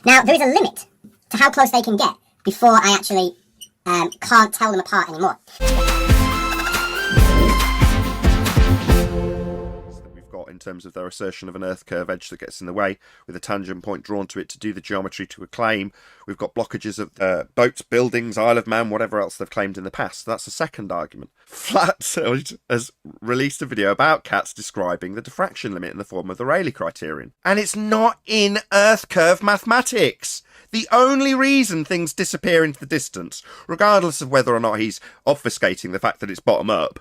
Now, there is a limit to how close they can get before I actually can't tell them apart anymore. In terms of their assertion of an earth curve edge that gets in the way with a tangent point drawn to it to do the geometry to a claim. We've got blockages of boats, buildings, Isle of Man, whatever else they've claimed in the past. That's the second argument. Flat has released a video about Catz describing the diffraction limit in the form of the Rayleigh criterion. And it's not in earth curve mathematics. The only reason things disappear into the distance, regardless of whether or not he's obfuscating the fact that it's bottom up,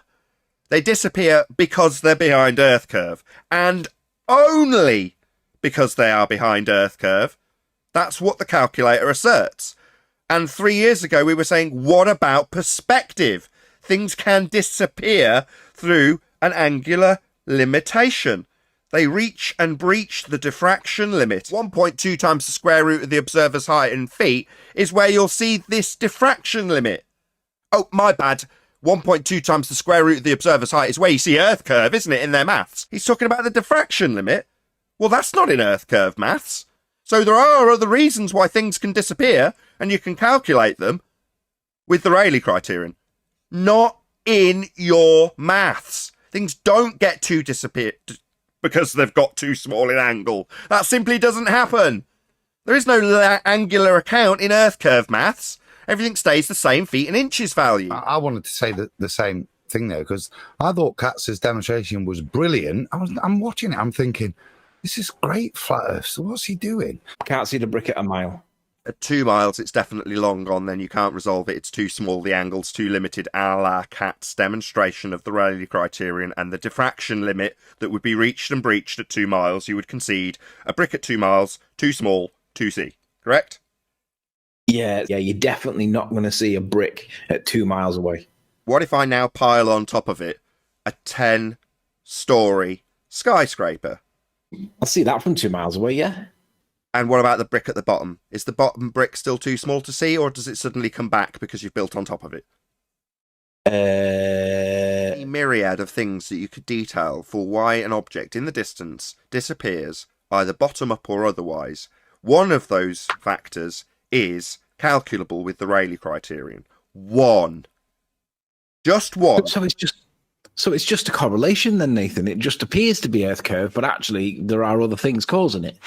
they disappear because they're behind earth curve, and only because they are behind earth curve. That's what the calculator asserts. And 3 years ago we were saying, what about perspective? Things can disappear through an angular limitation. They reach and breach the diffraction limit. 1.2 times the square root of the observer's height in feet is where you'll see this diffraction limit. Oh, my bad. 1.2 times the square root of the observer's height is where you see earth curve, isn't it, in their maths? He's talking about the diffraction limit. Well, that's not in earth curve maths. So there are other reasons why things can disappear, and you can calculate them with the Rayleigh criterion. Not in your maths. Things don't get to disappear because they've got too small an angle. That simply doesn't happen. There is no angular account in earth curve maths. Everything stays the same feet and inches value. I wanted to say the same thing there, because I thought Catz's demonstration was brilliant. I'm watching it, I'm thinking, this is great, Flat Earth. So what's he doing? Can't see the brick at a mile. At 2 miles, it's definitely long gone, then you can't resolve it. It's too small, the angle's too limited, a la Catz demonstration of the Rayleigh criterion and the diffraction limit that would be reached and breached at 2 miles. You would concede a brick at 2 miles, too small, 2C. Correct? Yeah, you're definitely not going to see a brick at 2 miles away. What if I now pile on top of it a 10-story skyscraper? I'll see that from 2 miles away, yeah. And what about the brick at the bottom? Is the bottom brick still too small to see, or does it suddenly come back because you've built on top of it? A myriad of things that you could detail for why an object in the distance disappears, either bottom up or otherwise. One of those factors is calculable with the Rayleigh criterion. One. Just one. So it's just a correlation then, Nathan. It just appears to be earth curve, but actually there are other things causing it.